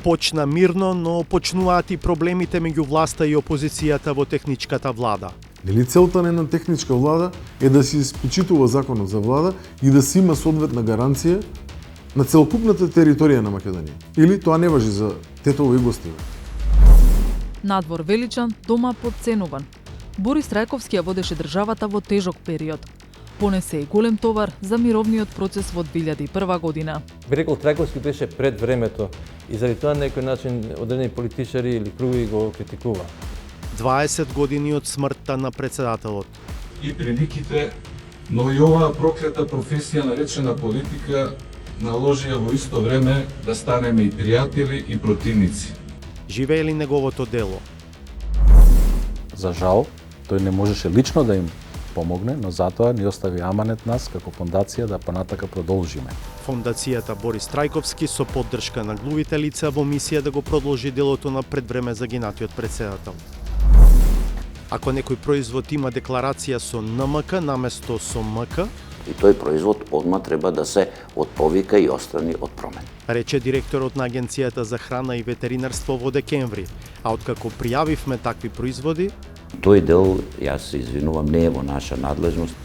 Почна мирно, но почнуваат и проблемите меѓу власта и опозицијата во техничката влада. Нели целта на една техничка влада е да се испочитува законот за влада и да се има соодветна гаранција на целокупната територија на Македонија. Или тоа не важи за Тетово и Гостиве. Надвор величан, дома подценуван. Борис Трајковски ја водеше државата во тежок период. Понесе и голем товар за мировниот процес во 2001 година. Би рекол, Трајковски беше пред времето и заради тоа на некој начин одредени политичари или круги го критикува. 20 години од смртта на председателот. И приликите, но и оваа проклета професија наречена политика наложија во исто време да станеме и пријатели и противници. Живеели неговото дело. За жал, тој не можеше лично да им помогне, но затоа ни остави аманет нас како фондација да понатака продолжиме. Фондацијата Борис Трајковски со поддршка на глувите лица во мисија да го продолжи делото на предвреме загинатиот председател. Ако некој производ има декларација со НМК наместо со МК, и тој производ одма треба да се отповика и острани од промен. Рече директорот на Агенцијата за храна и ветеринарство во декември, а откако пријавивме такви производи, Тој дел, јас се извинувам, не е во наша надлежност.